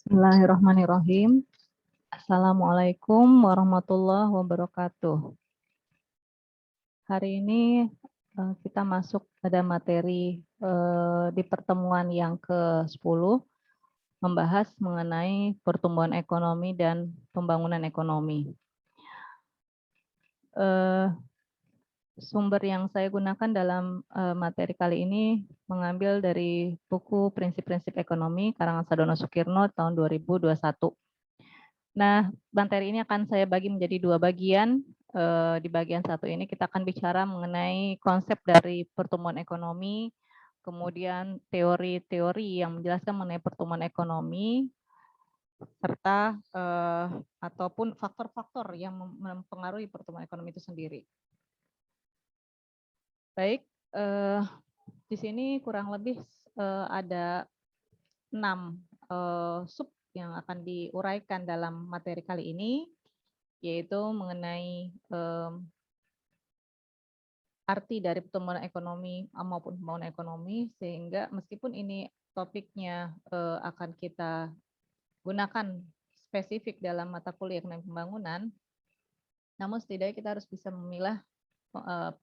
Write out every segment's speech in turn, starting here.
Bismillahirrahmanirrahim. Assalamualaikum warahmatullahi wabarakatuh. Hari ini kita masuk pada materi di pertemuan yang ke-10, membahas mengenai pertumbuhan ekonomi dan pembangunan ekonomi. Sumber yang saya gunakan dalam materi kali ini mengambil dari buku Prinsip-Prinsip Ekonomi karangan Sadono Sukirno tahun 2021. Nah, materi ini akan saya bagi menjadi dua bagian. Di bagian satu ini kita akan bicara mengenai konsep dari pertumbuhan ekonomi, kemudian teori-teori yang menjelaskan mengenai pertumbuhan ekonomi, serta ataupun faktor-faktor yang mempengaruhi pertumbuhan ekonomi itu sendiri. Baik, di sini kurang lebih ada 6 sub yang akan diuraikan dalam materi kali ini, yaitu mengenai arti dari pertumbuhan ekonomi maupun pembangunan ekonomi, sehingga meskipun ini topiknya akan kita gunakan spesifik dalam mata kuliah ekonomi pembangunan, namun setidaknya kita harus bisa memilah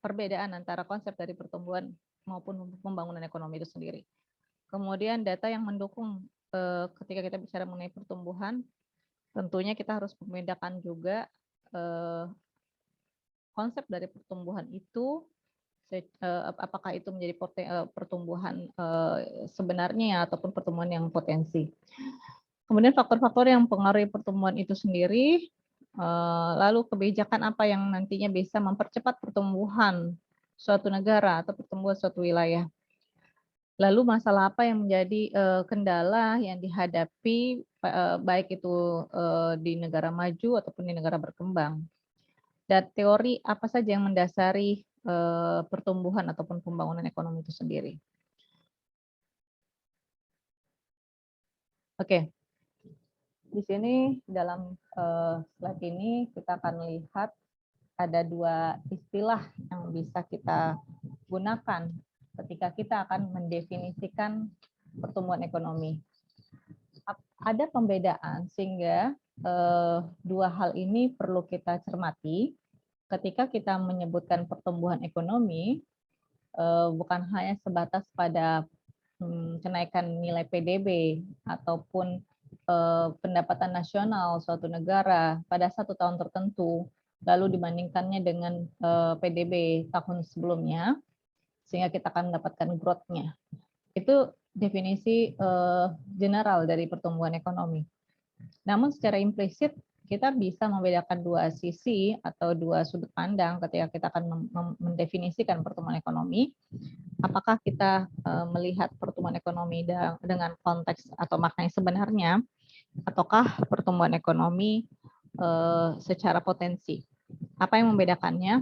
perbedaan antara konsep dari pertumbuhan maupun pembangunan ekonomi itu sendiri. Kemudian data yang mendukung ketika kita bicara mengenai pertumbuhan, tentunya kita harus membedakan juga konsep dari pertumbuhan itu, apakah itu menjadi pertumbuhan sebenarnya ataupun pertumbuhan yang potensi. Kemudian faktor-faktor yang mempengaruhi pertumbuhan itu sendiri, lalu kebijakan apa yang nantinya bisa mempercepat pertumbuhan suatu negara atau pertumbuhan suatu wilayah. Lalu masalah apa yang menjadi kendala yang dihadapi baik itu di negara maju ataupun di negara berkembang. Dan teori apa saja yang mendasari pertumbuhan ataupun pembangunan ekonomi itu sendiri. Oke, di sini dalam slide ini kita akan lihat ada dua istilah yang bisa kita gunakan ketika kita akan mendefinisikan pertumbuhan ekonomi. Ada pembedaan sehingga dua hal ini perlu kita cermati ketika kita menyebutkan pertumbuhan ekonomi, bukan hanya sebatas pada kenaikan nilai PDB ataupun pendapatan nasional suatu negara pada satu tahun tertentu, lalu dibandingkannya dengan PDB tahun sebelumnya, sehingga kita akan mendapatkan growth-nya. Itu definisi general dari pertumbuhan ekonomi. Namun secara implisit kita bisa membedakan dua sisi atau dua sudut pandang ketika kita akan mendefinisikan pertumbuhan ekonomi. Apakah kita melihat pertumbuhan ekonomi dengan konteks atau makna yang sebenarnya, ataukah pertumbuhan ekonomi secara potensi. Apa yang membedakannya?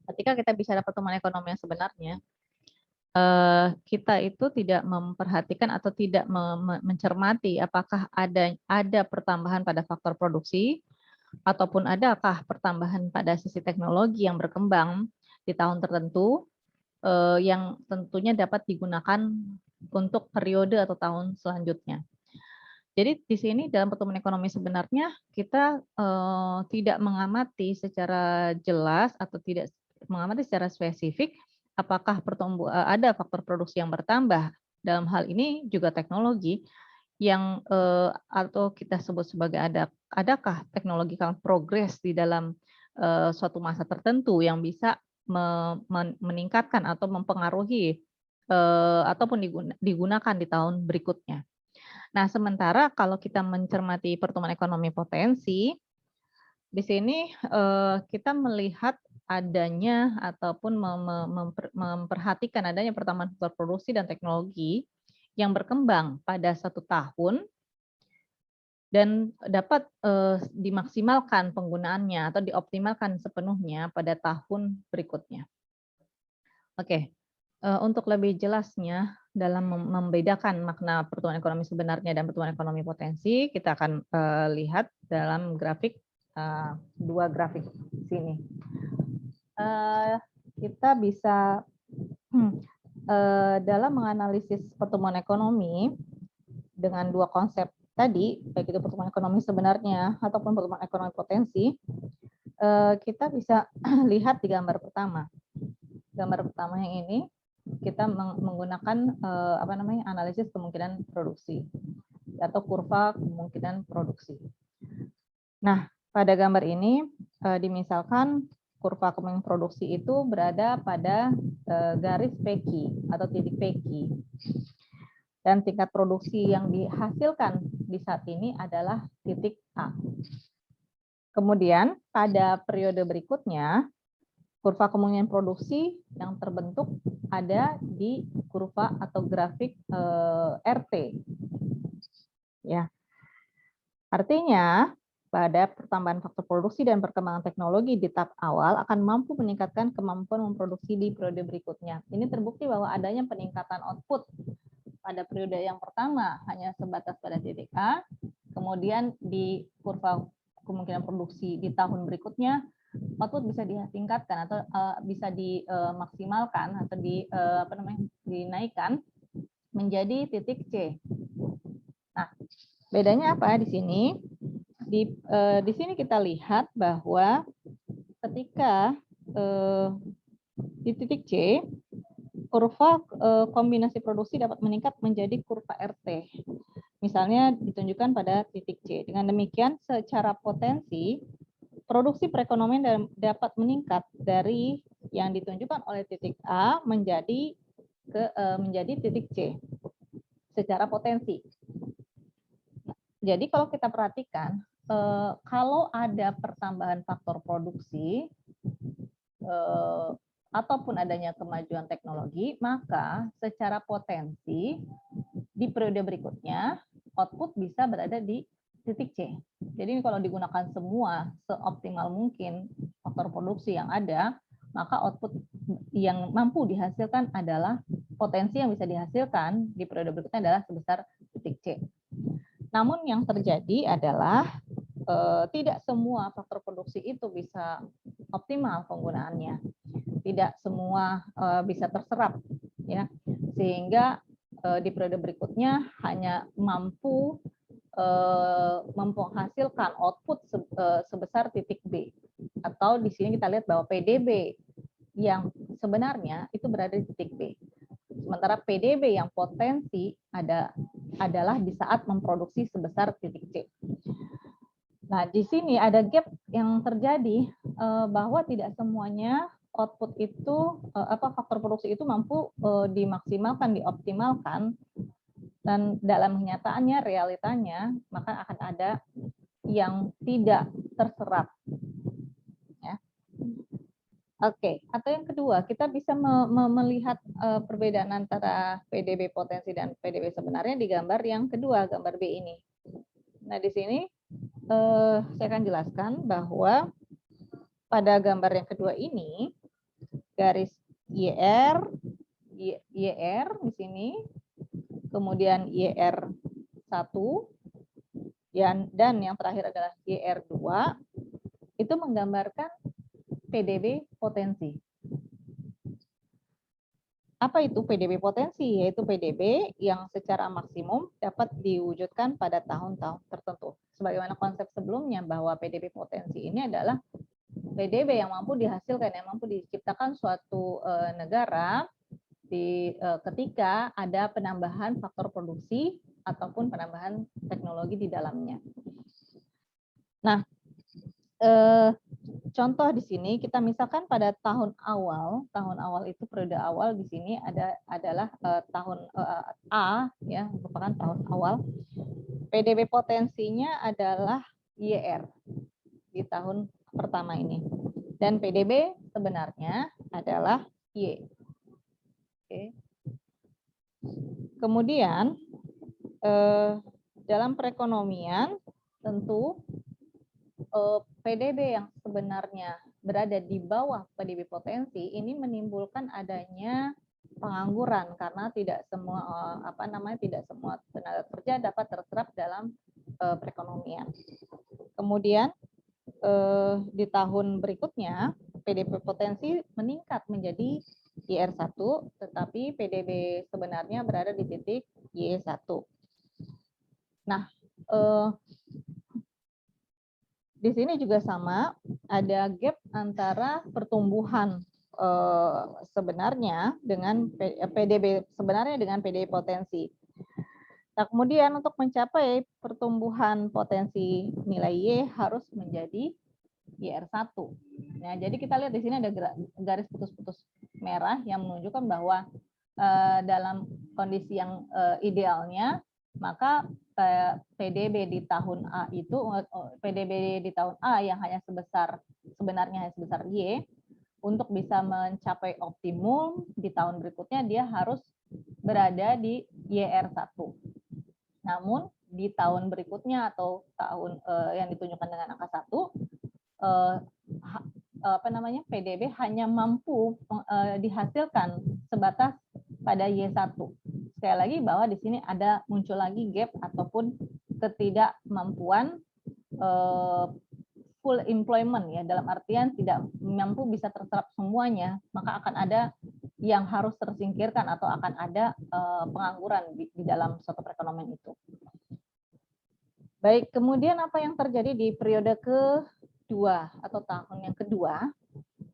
Ketika kita bicara pertumbuhan ekonomi yang sebenarnya, kita itu tidak memperhatikan atau tidak mencermati apakah ada pertambahan pada faktor produksi ataupun adakah pertambahan pada sisi teknologi yang berkembang di tahun tertentu yang tentunya dapat digunakan untuk periode atau tahun selanjutnya. Jadi di sini dalam pertumbuhan ekonomi sebenarnya kita tidak mengamati secara jelas atau tidak mengamati secara spesifik apakah ada faktor produksi yang bertambah, dalam hal ini juga teknologi yang atau kita sebut sebagai adakah teknological progress di dalam suatu masa tertentu yang bisa meningkatkan atau mempengaruhi ataupun digunakan di tahun berikutnya. Nah, sementara kalau kita mencermati pertumbuhan ekonomi potensi, di sini kita melihat adanya ataupun memperhatikan adanya pertambahan faktor produksi dan teknologi yang berkembang pada satu tahun dan dapat dimaksimalkan penggunaannya atau dioptimalkan sepenuhnya pada tahun berikutnya. Oke, untuk lebih jelasnya dalam membedakan makna pertumbuhan ekonomi sebenarnya dan pertumbuhan ekonomi potensi, kita akan lihat dalam grafik dua grafik sini. Kita bisa dalam menganalisis pertumbuhan ekonomi dengan dua konsep tadi, baik itu pertumbuhan ekonomi sebenarnya ataupun pertumbuhan ekonomi potensi, kita bisa lihat di gambar pertama. Gambar pertama yang ini kita menggunakan analisis kemungkinan produksi atau kurva kemungkinan produksi. Nah, pada gambar ini dimisalkan kurva kemungkinan produksi itu berada pada garis PQ atau titik PQ. Dan tingkat produksi yang dihasilkan di saat ini adalah titik A. Kemudian pada periode berikutnya, kurva kemungkinan produksi yang terbentuk ada di kurva atau grafik RT. Ya. Artinya, pada pertambahan faktor produksi dan perkembangan teknologi di tahap awal akan mampu meningkatkan kemampuan memproduksi di periode berikutnya. Ini terbukti bahwa adanya peningkatan output pada periode yang pertama hanya sebatas pada titik A, kemudian di kurva kemungkinan produksi di tahun berikutnya output bisa ditingkatkan atau bisa dimaksimalkan atau dinaikkan menjadi titik C. Nah, bedanya apa di sini? Di sini kita lihat bahwa ketika di titik C, kurva kombinasi produksi dapat meningkat menjadi kurva RT. Misalnya ditunjukkan pada titik C. Dengan demikian, secara potensi, produksi perekonomian dapat meningkat dari yang ditunjukkan oleh titik A menjadi titik C secara potensi. Jadi kalau kita perhatikan, kalau ada pertambahan faktor produksi ataupun adanya kemajuan teknologi, maka secara potensi di periode berikutnya output bisa berada di titik C. Jadi kalau digunakan semua seoptimal mungkin faktor produksi yang ada, maka output yang mampu dihasilkan adalah potensi yang bisa dihasilkan di periode berikutnya adalah sebesar titik C. Namun yang terjadi adalah tidak semua faktor produksi itu bisa optimal penggunaannya. Tidak semua bisa terserap, ya, sehingga di periode berikutnya hanya mampu menghasilkan output sebesar titik B, atau di sini kita lihat bahwa PDB yang sebenarnya itu berada di titik B, sementara PDB yang potensi adalah di saat memproduksi sebesar titik C. Nah, di sini ada gap yang terjadi bahwa tidak semuanya output itu faktor produksi itu mampu dimaksimalkan, dioptimalkan, dan dalam kenyataannya, realitanya, maka akan ada yang tidak terserap. Ya. Oke, atau yang kedua, kita bisa melihat perbedaan antara PDB potensi dan PDB sebenarnya di gambar yang kedua, gambar B ini. Nah, di sini saya akan jelaskan bahwa pada gambar yang kedua ini, garis YR di sini, kemudian YR1, dan yang terakhir adalah YR2, itu menggambarkan PDB potensi. Apa itu PDB potensi? Yaitu PDB yang secara maksimum dapat diwujudkan pada tahun-tahun tertentu. Sebagaimana konsep sebelumnya bahwa PDB potensi ini adalah PDB yang mampu dihasilkan, yang mampu diciptakan suatu negara ketika ada penambahan faktor produksi ataupun penambahan teknologi di dalamnya. Nah, contoh di sini kita misalkan pada tahun awal itu periode awal di sini adalah tahun A, ya, merupakan tahun awal. PDB potensinya adalah YR di tahun pertama ini, dan PDB sebenarnya adalah Y. Oke. Kemudian dalam perekonomian tentu PDB yang sebenarnya berada di bawah PDB potensi ini menimbulkan adanya pengangguran karena tidak semua tidak semua tenaga kerja dapat terserap dalam perekonomian. Kemudian di tahun berikutnya PDB potensi meningkat menjadi YR1, tetapi PDB sebenarnya berada di titik Y1. Nah, di sini juga sama, ada gap antara pertumbuhan sebenarnya dengan PDB sebenarnya dengan PDB potensi. Nah, kemudian untuk mencapai pertumbuhan potensi nilai Y harus menjadi YR1. Nah, jadi kita lihat di sini ada garis putus-putus merah yang menunjukkan bahwa dalam kondisi yang idealnya, maka PDB di tahun A itu PDB di tahun A yang sebenarnya hanya sebesar Y, untuk bisa mencapai optimum di tahun berikutnya dia harus berada di YR1. Namun di tahun berikutnya atau tahun yang ditunjukkan dengan angka 1, PDB hanya mampu dihasilkan sebatas pada Y1. Sekali lagi bahwa di sini ada muncul lagi gap ataupun ketidakmampuan full employment, ya, dalam artian tidak mampu bisa terserap semuanya, maka akan ada yang harus tersingkirkan atau akan ada pengangguran di dalam suatu perekonomian itu. Baik, kemudian apa yang terjadi di periode kedua atau tahun yang kedua?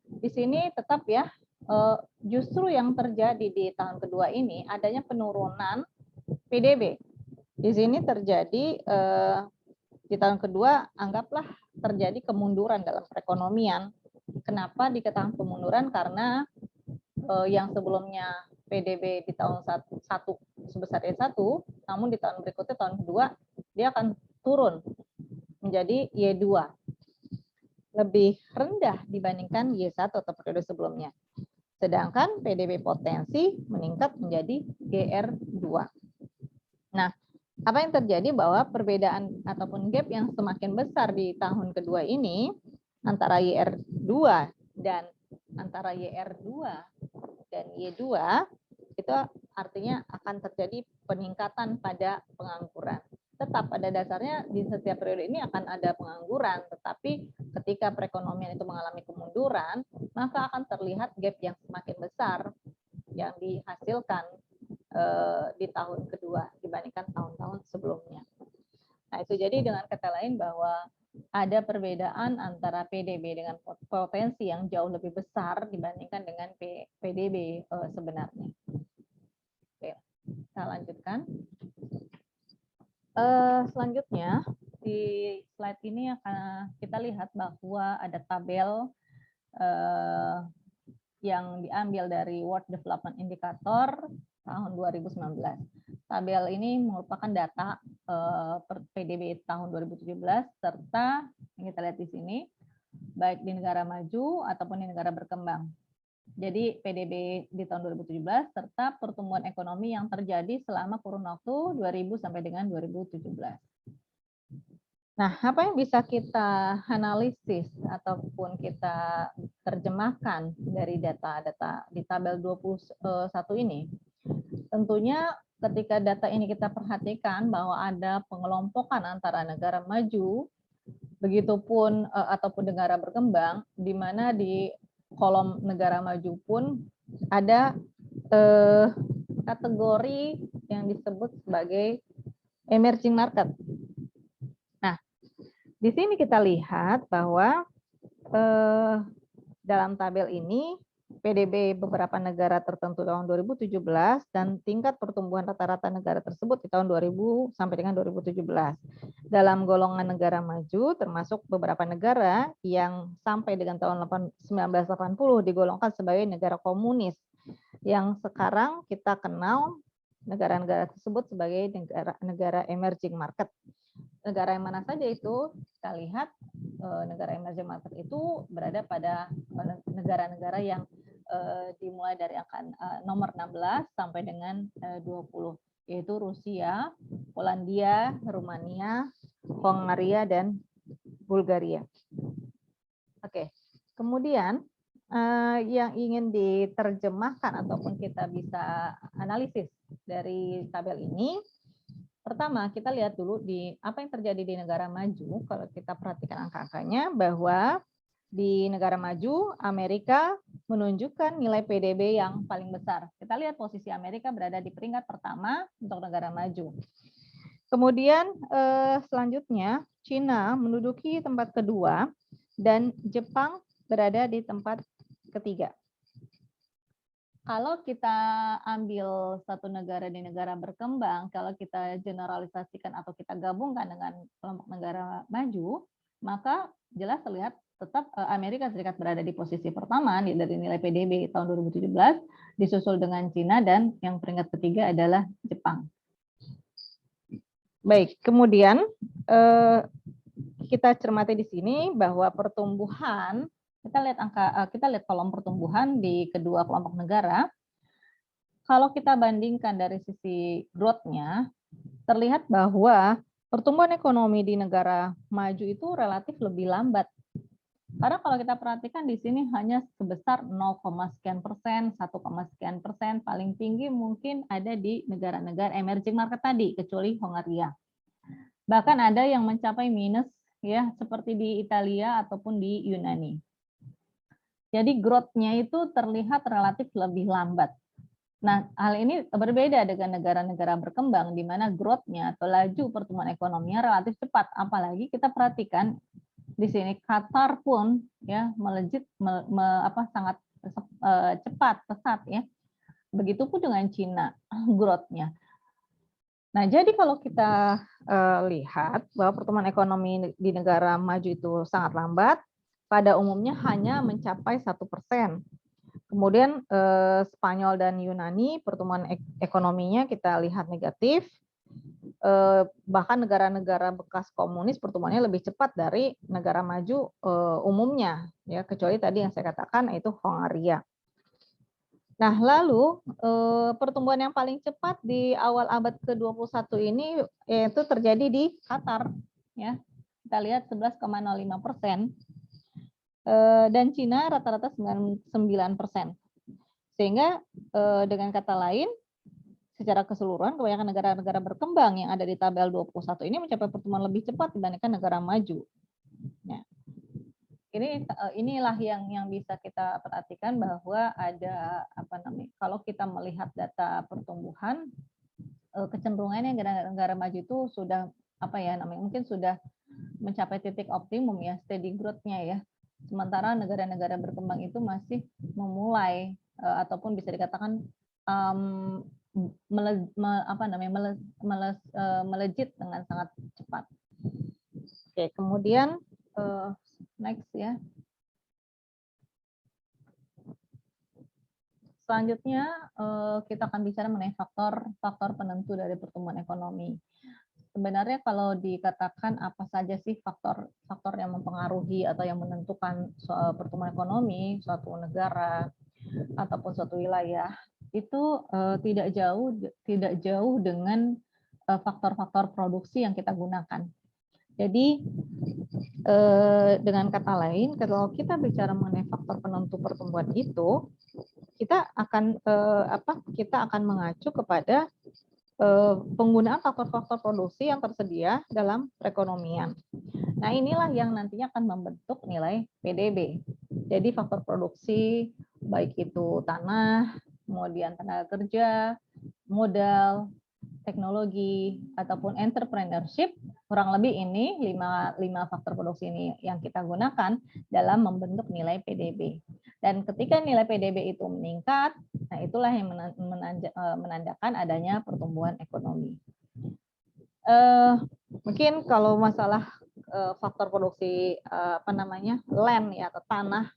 Di sini tetap ya, justru yang terjadi di tahun kedua ini adanya penurunan PDB. Di sini terjadi di tahun kedua, anggaplah terjadi kemunduran dalam perekonomian. Kenapa dikatakan kemunduran? Karena yang sebelumnya PDB di tahun 1 sebesar Y1, namun di tahun berikutnya, tahun kedua, dia akan turun menjadi Y2. Lebih rendah dibandingkan Y1 atau periode sebelumnya. Sedangkan PDB potensi meningkat menjadi GR2. Nah, apa yang terjadi bahwa perbedaan ataupun gap yang semakin besar di tahun kedua ini antara YR2 dan antara YR2 dan Y2 itu artinya akan terjadi peningkatan pada pengangguran. Tetap pada dasarnya di setiap periode ini akan ada pengangguran, tetapi ketika perekonomian itu mengalami kemunduran, maka akan terlihat gap yang semakin besar yang dihasilkan di tahun kedua dibandingkan tahun-tahun sebelumnya. Nah, itu jadi dengan kata lain bahwa ada perbedaan antara PDB dengan potensi yang jauh lebih besar dibandingkan dengan PDB sebenarnya. Oke, kita lanjutkan. Selanjutnya di slide ini akan kita lihat bahwa ada tabel yang diambil dari World Development Indicator tahun 2019. Tabel ini merupakan data PDB tahun 2017 serta yang kita lihat di sini baik di negara maju ataupun di negara berkembang. Jadi PDB di tahun 2017 serta pertumbuhan ekonomi yang terjadi selama kurun waktu 2000 sampai dengan 2017. Nah, apa yang bisa kita analisis ataupun kita terjemahkan dari data-data di tabel 21 ini? Tentunya ketika data ini kita perhatikan bahwa ada pengelompokan antara negara maju, begitupun ataupun negara berkembang, di mana di kolom negara maju pun ada kategori yang disebut sebagai emerging market. Nah, di sini kita lihat bahwa dalam tabel ini PDB beberapa negara tertentu tahun 2017 dan tingkat pertumbuhan rata-rata negara tersebut di tahun 2000 sampai dengan 2017. Dalam golongan negara maju termasuk beberapa negara yang sampai dengan tahun 1980 digolongkan sebagai negara komunis yang sekarang kita kenal negara-negara tersebut sebagai negara emerging market. Negara yang mana saja itu? Kita lihat negara emerging market itu berada pada negara-negara yang dimulai dari angka nomor 16 sampai dengan 20, yaitu Rusia, Polandia, Rumania, Hongaria, dan Bulgaria. Oke, kemudian yang ingin diterjemahkan ataupun kita bisa analisis dari tabel ini, pertama kita lihat dulu di apa yang terjadi di negara maju. Kalau kita perhatikan angka-angkanya, bahwa di negara maju Amerika menunjukkan nilai PDB yang paling besar. Kita lihat posisi Amerika berada di peringkat pertama untuk negara maju. Kemudian selanjutnya Cina menduduki tempat kedua dan Jepang berada di tempat ketiga. Kalau kita ambil satu negara di negara berkembang, kalau kita generalisasikan atau kita gabungkan dengan kelompok negara maju, maka jelas terlihat tetap Amerika Serikat berada di posisi pertama dari nilai PDB tahun 2017, disusul dengan Cina, dan yang peringkat ketiga adalah Jepang. Baik, kemudian kita cermati di sini bahwa pertumbuhan, kita lihat kolom pertumbuhan di kedua kelompok negara. Kalau kita bandingkan dari sisi growth-nya, terlihat bahwa pertumbuhan ekonomi di negara maju itu relatif lebih lambat. Karena kalau kita perhatikan di sini hanya sebesar 0, sekian persen, 1, sekian persen, paling tinggi mungkin ada di negara-negara emerging market tadi, kecuali Hongaria. Bahkan ada yang mencapai minus, ya, seperti di Italia ataupun di Yunani. Jadi growth-nya itu terlihat relatif lebih lambat. Nah, hal ini berbeda dengan negara-negara berkembang di mana growth-nya atau laju pertumbuhan ekonominya relatif cepat. Apalagi kita perhatikan di sini Qatar pun ya melejit sangat cepat, pesat ya. Begitupun dengan Cina growth-nya. Nah, jadi kalau kita lihat bahwa pertumbuhan ekonomi di negara maju itu sangat lambat, pada umumnya hanya mencapai 1%. Kemudian Spanyol dan Yunani pertumbuhan ekonominya kita lihat negatif. Bahkan negara-negara bekas komunis pertumbuhannya lebih cepat dari negara maju umumnya, ya, kecuali tadi yang saya katakan yaitu Hongaria. Nah, lalu pertumbuhan yang paling cepat di awal abad ke-21 ini yaitu terjadi di Qatar, ya. Kita lihat 11,05%. Dan Cina rata-rata 9%. Sehingga dengan kata lain, secara keseluruhan kebanyakan negara-negara berkembang yang ada di tabel 21 ini mencapai pertumbuhan lebih cepat dibandingkan negara maju. Ya. Inilah yang bisa kita perhatikan bahwa ada kalau kita melihat data pertumbuhan, kecenderungannya negara-negara maju itu sudah mungkin sudah mencapai titik optimum ya, steady growth-nya ya. Sementara negara-negara berkembang itu masih memulai ataupun bisa dikatakan melejit dengan sangat cepat. Oke, kemudian next ya. Selanjutnya kita akan bicara mengenai faktor penentu dari pertumbuhan ekonomi. Sebenarnya kalau dikatakan apa saja sih faktor yang mempengaruhi atau yang menentukan soal pertumbuhan ekonomi suatu negara ataupun suatu wilayah, itu tidak jauh dengan faktor-faktor produksi yang kita gunakan. Jadi dengan kata lain, kalau kita bicara mengenai faktor penentu pertumbuhan itu, kita akan mengacu kepada penggunaan faktor-faktor produksi yang tersedia dalam perekonomian. Nah, inilah yang nantinya akan membentuk nilai PDB. Jadi faktor produksi baik itu tanah, kemudian tenaga kerja, modal, teknologi, ataupun entrepreneurship, kurang lebih ini 5 faktor produksi ini yang kita gunakan dalam membentuk nilai PDB. Dan ketika nilai PDB itu meningkat, nah itulah yang menandakan adanya pertumbuhan ekonomi. Mungkin kalau masalah faktor produksi land ya atau tanah,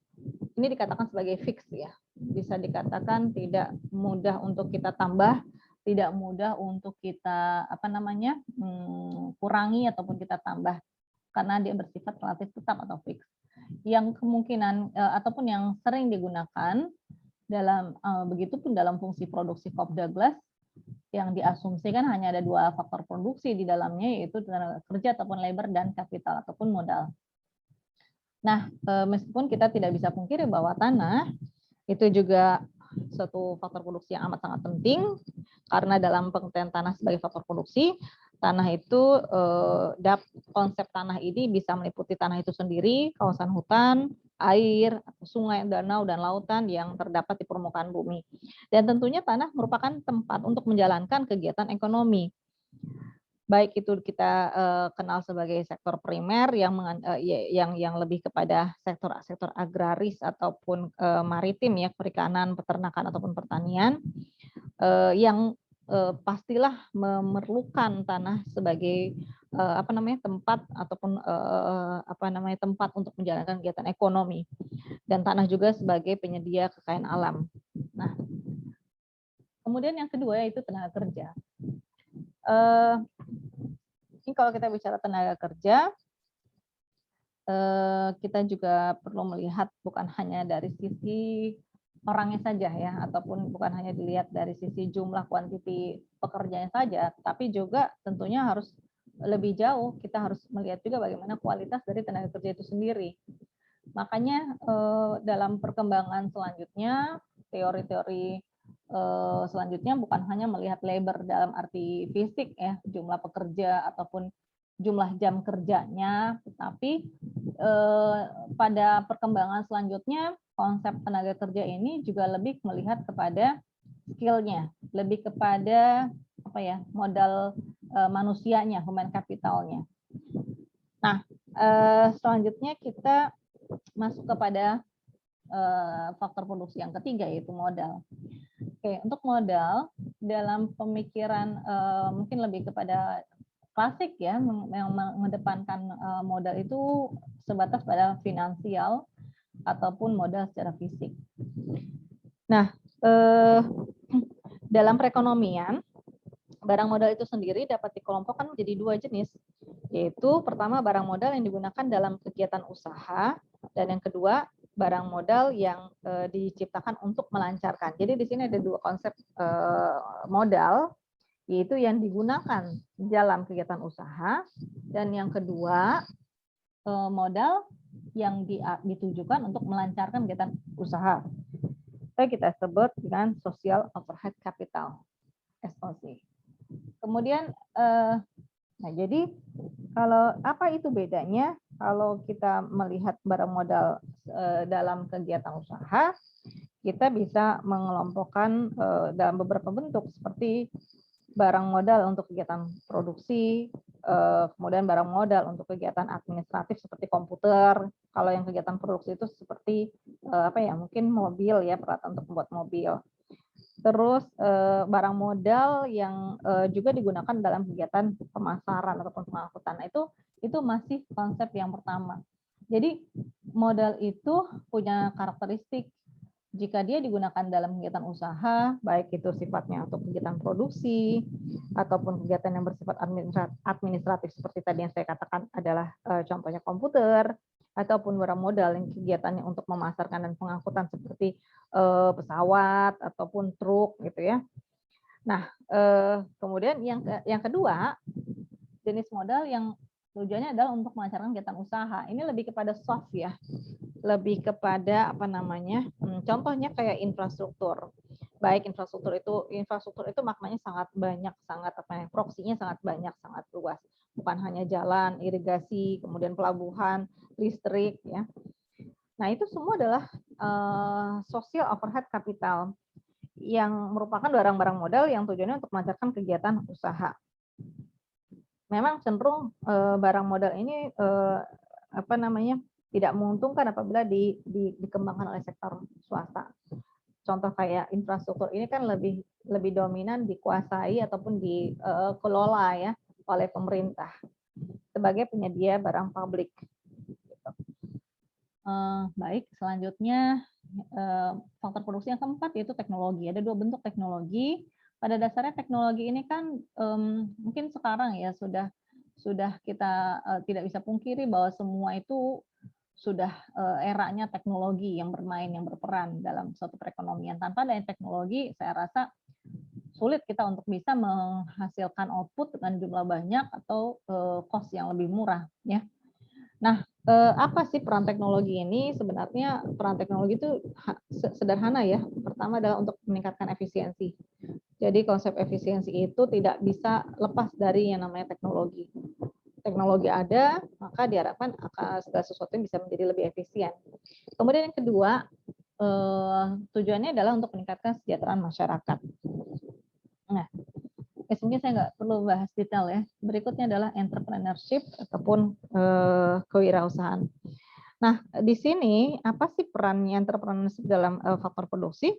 ini dikatakan sebagai fix ya. Bisa dikatakan tidak mudah untuk kita tambah, tidak mudah untuk kita kurangi ataupun kita tambah karena dia bersifat relatif tetap atau fix. Yang kemungkinan ataupun yang sering digunakan dalam begitupun dalam fungsi produksi Cobb-Douglas yang diasumsikan hanya ada 2 faktor produksi di dalamnya, yaitu tenaga kerja ataupun labor dan kapital ataupun modal. Nah, meskipun kita tidak bisa pungkiri bahwa tanah itu juga suatu faktor produksi yang amat sangat penting, karena dalam pengertian tanah sebagai faktor produksi, tanah itu konsep tanah ini bisa meliputi tanah itu sendiri, kawasan hutan, air, sungai, danau, dan lautan yang terdapat di permukaan bumi. Dan tentunya tanah merupakan tempat untuk menjalankan kegiatan ekonomi. baik itu kita kenal sebagai sektor primer yang lebih kepada sektor agraris ataupun maritim ya, perikanan, peternakan ataupun pertanian, yang pastilah memerlukan tanah sebagai tempat ataupun tempat untuk menjalankan kegiatan ekonomi, dan tanah juga sebagai penyedia kekayaan alam. Nah, kemudian yang kedua yaitu tenaga kerja. Ini kalau kita bicara tenaga kerja, kita juga perlu melihat bukan hanya dari sisi orangnya saja ya, ataupun bukan hanya dilihat dari sisi jumlah kuantiti pekerjanya saja, tapi juga tentunya harus lebih jauh, kita harus melihat juga bagaimana kualitas dari tenaga kerja itu sendiri. Makanya dalam perkembangan selanjutnya, teori-teori selanjutnya bukan hanya melihat labor dalam arti fisik ya, jumlah pekerja ataupun jumlah jam kerjanya, tetapi pada perkembangan selanjutnya konsep tenaga kerja ini juga lebih melihat kepada skill-nya, lebih kepada modal manusianya, human capital-nya. Nah, selanjutnya kita masuk kepada faktor produksi yang ketiga, yaitu modal. Oke, untuk modal dalam pemikiran mungkin lebih kepada klasik ya, yang mengedepankan modal itu sebatas pada finansial ataupun modal secara fisik. Nah, dalam perekonomian, barang modal itu sendiri dapat dikelompokkan menjadi dua jenis, yaitu pertama barang modal yang digunakan dalam kegiatan usaha, dan yang kedua barang modal yang diciptakan untuk melancarkan. Jadi di sini ada dua konsep modal, yaitu yang digunakan dalam kegiatan usaha, dan yang kedua modal yang ditujukan untuk melancarkan kegiatan usaha. Kita sebut dengan social overhead capital, SOC. Kemudian, nah jadi kalau apa itu bedanya kalau kita melihat barang modal dalam kegiatan usaha, kita bisa mengelompokkan dalam beberapa bentuk seperti barang modal untuk kegiatan produksi, kemudian barang modal untuk kegiatan administratif seperti komputer. Kalau yang kegiatan produksi itu seperti mungkin mobil ya, peralatan untuk membuat mobil. Terus barang modal yang juga digunakan dalam kegiatan pemasaran ataupun pengangkutan. Nah, itu masih konsep yang pertama. Jadi modal itu punya karakteristik, jika dia digunakan dalam kegiatan usaha, baik itu sifatnya untuk kegiatan produksi ataupun kegiatan yang bersifat administratif seperti tadi yang saya katakan adalah contohnya komputer, ataupun barang modal yang kegiatannya untuk memasarkan dan pengangkutan seperti pesawat ataupun truk gitu ya. Nah, kemudian yang kedua, jenis modal yang tujuannya adalah untuk melancarkan kegiatan usaha. Ini lebih kepada soft ya, lebih kepada contohnya kayak infrastruktur. Baik infrastruktur itu maknanya sangat banyak, proksinya sangat banyak, sangat luas. Bukan hanya jalan, irigasi, kemudian pelabuhan, listrik ya. Nah, itu semua adalah social overhead capital yang merupakan barang-barang modal yang tujuannya untuk melancarkan kegiatan usaha. Memang cenderung barang modal ini tidak menguntungkan apabila dikembangkan oleh sektor swasta. Contoh kayak infrastruktur ini kan lebih dominan dikuasai ataupun dikelola ya oleh pemerintah sebagai penyedia barang publik. Baik, selanjutnya faktor produksi yang keempat yaitu teknologi. Ada dua bentuk teknologi. Pada dasarnya teknologi ini kan mungkin sekarang ya sudah kita tidak bisa pungkiri bahwa semua itu sudah eranya teknologi yang berperan dalam suatu perekonomian. Tanpa adanya teknologi, saya rasa sulit kita untuk bisa menghasilkan output dengan jumlah banyak atau cost yang lebih murah ya. Nah, apa sih peran teknologi ini? Sebenarnya peran teknologi itu sederhana ya. Pertama adalah untuk meningkatkan efisiensi. Jadi konsep efisiensi itu tidak bisa lepas dari yang namanya teknologi. Teknologi ada, maka diharapkan segala sesuatu yang bisa menjadi lebih efisien. Kemudian yang kedua, tujuannya adalah untuk meningkatkan kesejahteraan masyarakat. Nah, mungkin saya nggak perlu bahas detail ya. Berikutnya adalah entrepreneurship ataupun kewirausahaan. Nah, di sini apa sih perannya entrepreneurship dalam faktor produksi?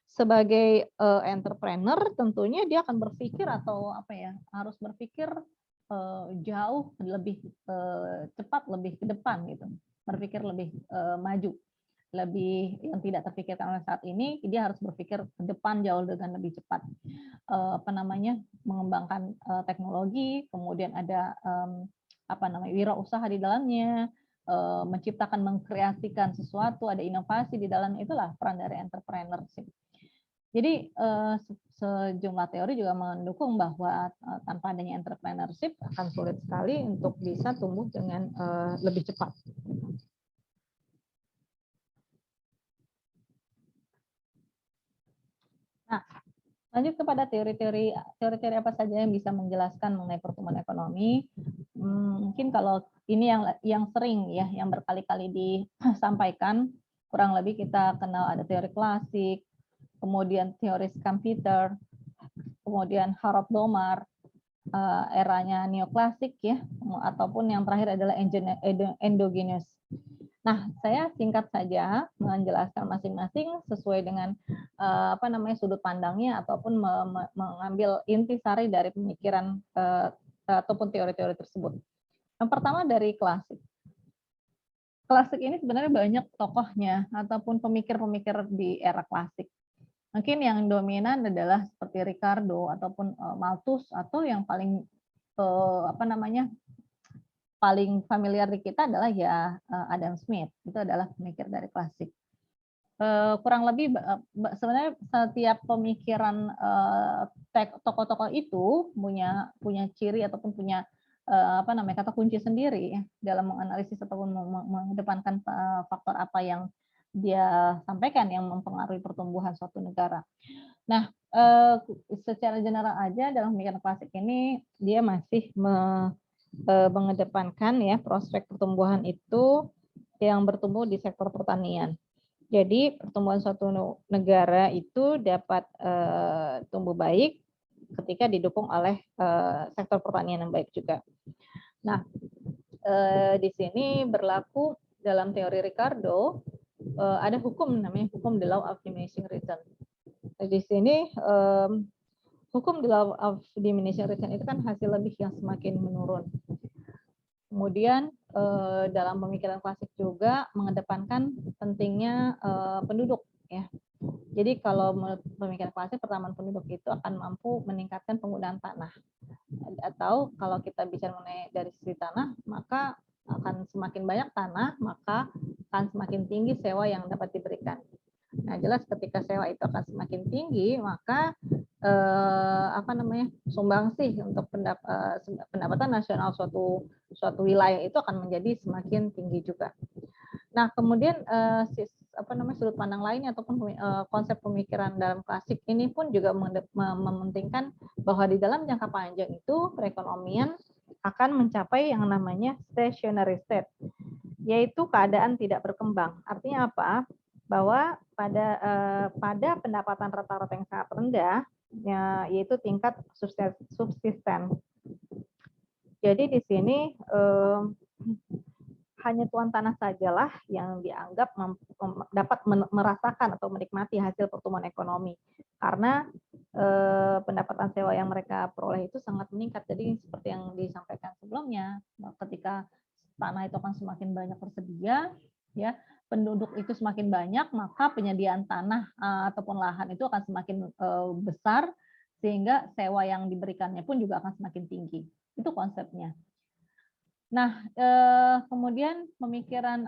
Sebagai entrepreneur tentunya dia akan berpikir atau apa ya, harus berpikir jauh lebih cepat, lebih ke depan gitu. Berpikir lebih maju, lebih yang tidak terpikirkan oleh saat ini, dia harus berpikir ke depan jauh dengan lebih cepat. Apa namanya, mengembangkan teknologi, kemudian ada apa namanya, wirausaha di dalamnya, menciptakan, mengkreasikan sesuatu, ada inovasi di dalamnya, itulah peran dari entrepreneurship. Jadi sejumlah teori juga mendukung bahwa tanpa adanya entrepreneurship akan sulit sekali untuk bisa tumbuh dengan lebih cepat. Nah, lanjut kepada teori-teori apa saja yang bisa menjelaskan mengenai pertumbuhan ekonomi. Mungkin kalau ini yang sering ya, yang berkali-kali disampaikan, kurang lebih kita kenal ada teori klasik, kemudian teori Schumpeter, kemudian Harold Domar, eranya neoklasik ya, ataupun yang terakhir adalah endogenous. Nah, saya singkat saja menjelaskan masing-masing sesuai dengan apa namanya sudut pandangnya ataupun mengambil intisari dari pemikiran ataupun teori-teori tersebut. Yang pertama dari klasik. Klasik ini sebenarnya banyak tokohnya ataupun pemikir-pemikir di era klasik. Mungkin yang dominan adalah seperti Ricardo ataupun Malthus, atau yang paling apa namanya paling familiar di kita adalah ya Adam Smith. Itu adalah pemikir dari klasik. Kurang lebih sebenarnya setiap pemikiran tokoh-tokoh itu punya ciri ataupun punya apa namanya kata kunci sendiri ya, dalam menganalisis ataupun mengedepankan faktor apa yang dia sampaikan yang mempengaruhi pertumbuhan suatu negara. Nah, secara general aja dalam pemikiran klasik ini dia masih mengedepankan ya prospek pertumbuhan itu yang bertumbuh di sektor pertanian. Jadi pertumbuhan suatu negara itu dapat tumbuh baik ketika didukung oleh sektor pertanian yang baik juga. Nah, di sini berlaku dalam teori Ricardo ada hukum namanya hukum the law of diminishing return. Di sini hukum the law of diminishing return itu kan hasil lebih yang semakin menurun. Kemudian dalam pemikiran klasik juga mengedepankan pentingnya penduduk ya. Jadi kalau menurut pemikiran klasik pertambahan penduduk itu akan mampu meningkatkan penggunaan tanah. Atau kalau kita bicara mengenai dari sisi tanah, maka akan semakin banyak tanah, maka akan semakin tinggi sewa yang dapat diberikan. Nah, jelas ketika sewa itu akan semakin tinggi, maka apa namanya sumbangsih untuk pendapatan nasional suatu wilayah itu akan menjadi semakin tinggi juga. Nah, kemudian apa namanya sudut pandang lainnya ataupun konsep pemikiran dalam klasik ini pun juga mementingkan bahwa di dalam jangka panjang itu perekonomian akan mencapai yang namanya stationary state, yaitu keadaan tidak berkembang. Artinya apa? Bahwa pada pendapatan rata-rata yang sangat rendah, ya, yaitu tingkat subsisten. Jadi di sini hanya tuan tanah sajalah yang dianggap dapat merasakan atau menikmati hasil pertumbuhan ekonomi, karena pendapatan sewa yang mereka peroleh itu sangat meningkat. Jadi seperti yang disampaikan sebelumnya, ketika tanah itu akan semakin banyak tersedia, ya penduduk itu semakin banyak, maka penyediaan tanah ataupun lahan itu akan semakin besar, sehingga sewa yang diberikannya pun juga akan semakin tinggi. Itu konsepnya. Nah, kemudian pemikiran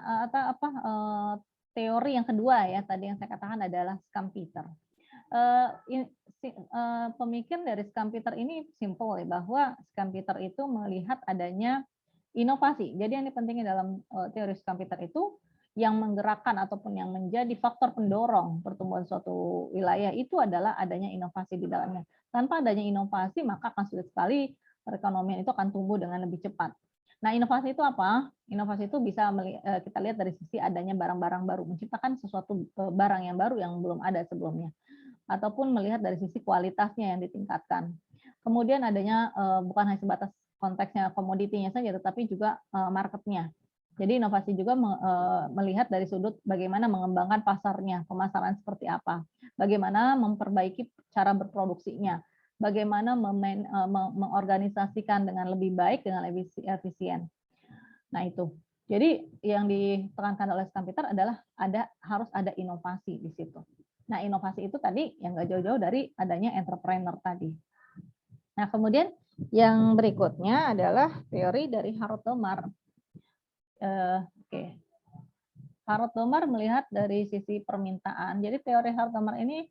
teori yang kedua ya tadi yang saya katakan adalah Schumpeter. Pemikiran dari Schumpeter ini simple ya, bahwa Schumpeter itu melihat adanya inovasi. Jadi yang pentingnya dalam teori Schumpeter itu yang menggerakkan ataupun yang menjadi faktor pendorong pertumbuhan suatu wilayah itu adalah adanya inovasi di dalamnya. Tanpa adanya inovasi maka akan sulit sekali perekonomian itu akan tumbuh dengan lebih cepat. Nah, inovasi itu apa? Inovasi itu bisa kita lihat dari sisi adanya barang-barang baru, menciptakan sesuatu barang yang baru yang belum ada sebelumnya. Ataupun melihat dari sisi kualitasnya yang ditingkatkan. Kemudian adanya bukan hanya sebatas konteksnya komoditinya saja, tetapi juga marketnya. Jadi inovasi juga melihat dari sudut bagaimana mengembangkan pasarnya, pemasaran seperti apa, bagaimana memperbaiki cara berproduksinya, bagaimana mengorganisasikan dengan lebih baik, dengan lebih efisien. Nah itu. Jadi yang ditekankan oleh Scrum Peter adalah harus ada inovasi di situ. Nah inovasi itu tadi yang nggak jauh-jauh dari adanya entrepreneur tadi. Nah kemudian yang berikutnya adalah teori dari Harold Domar. Oke. Harold Domar melihat dari sisi permintaan. Jadi teori Harold Domar ini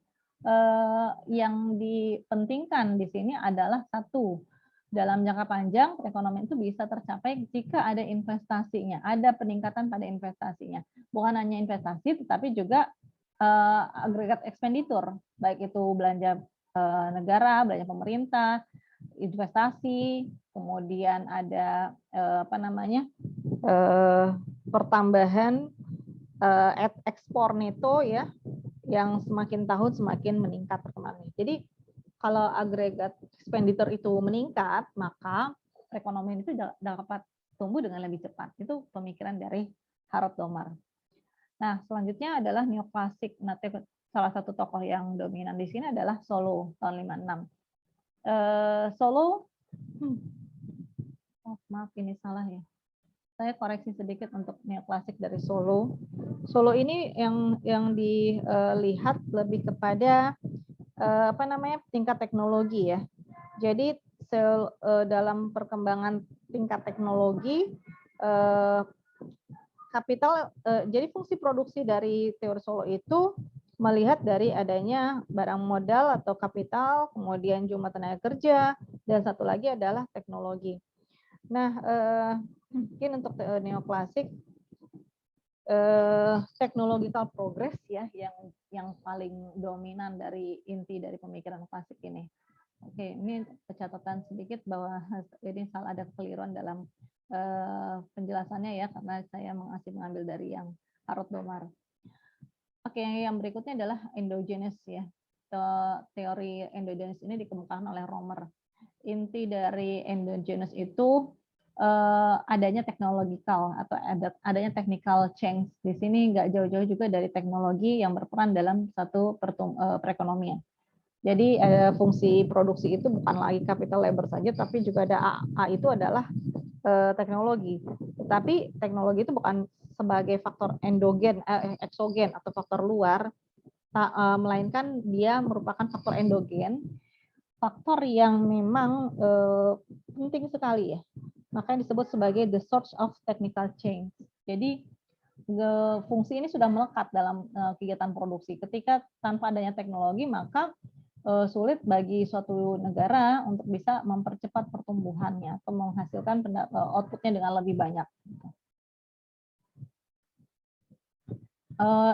yang dipentingkan di sini adalah satu, dalam jangka panjang perekonomian itu bisa tercapai jika ada investasinya, ada peningkatan pada investasinya. Bukan hanya investasi, tetapi juga agregat expenditure, baik itu belanja negara, belanja pemerintah, investasi, kemudian ada pertambahan ekspor neto ya, yang semakin tahun semakin meningkat perkembangannya. Jadi kalau agregat expenditure itu meningkat, maka perekonomian itu dapat tumbuh dengan lebih cepat. Itu pemikiran dari Harold Domar. Nah, selanjutnya adalah neoklasik. Nah, salah satu tokoh yang dominan di sini adalah Solow tahun 56. Solow, maaf ini salah ya. Saya koreksi sedikit untuk neoklasik dari Solow. Solow ini yang dilihat lebih kepada tingkat teknologi ya. Jadi dalam perkembangan tingkat teknologi kapital, jadi fungsi produksi dari teori Solow itu melihat dari adanya barang modal atau kapital, kemudian jumlah tenaga kerja, dan satu lagi adalah teknologi. Nah, mungkin untuk neoklasik technological progress ya yang paling dominan dari inti dari pemikiran klasik ini. Oke, ini catatan sedikit bahwa ini salah, ada kekeliruan dalam penjelasannya ya, karena saya masih mengambil dari yang Harold Domar. Oke, yang berikutnya adalah endogenous ya. Teori endogenous ini dikemukakan oleh Romer. Inti dari endogenous itu adanya technological atau adanya technical change. Di sini nggak jauh-jauh juga dari teknologi yang berperan dalam satu perekonomian. Jadi fungsi produksi itu bukan lagi capital labor saja, tapi juga ada A itu adalah teknologi. Tetapi teknologi itu bukan sebagai faktor endogen, eksogen atau faktor luar, melainkan dia merupakan faktor endogen, faktor yang memang penting sekali ya. Makanya disebut sebagai the source of technical change. Jadi fungsi ini sudah melekat dalam kegiatan produksi. Ketika tanpa adanya teknologi, maka sulit bagi suatu negara untuk bisa mempercepat pertumbuhannya atau menghasilkan outputnya dengan lebih banyak.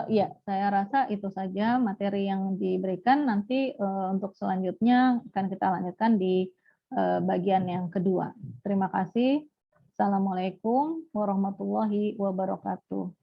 Ya, saya rasa itu saja materi yang diberikan. Nanti untuk selanjutnya akan kita lanjutkan di bagian yang kedua. Terima kasih. Assalamualaikum warahmatullahi wabarakatuh.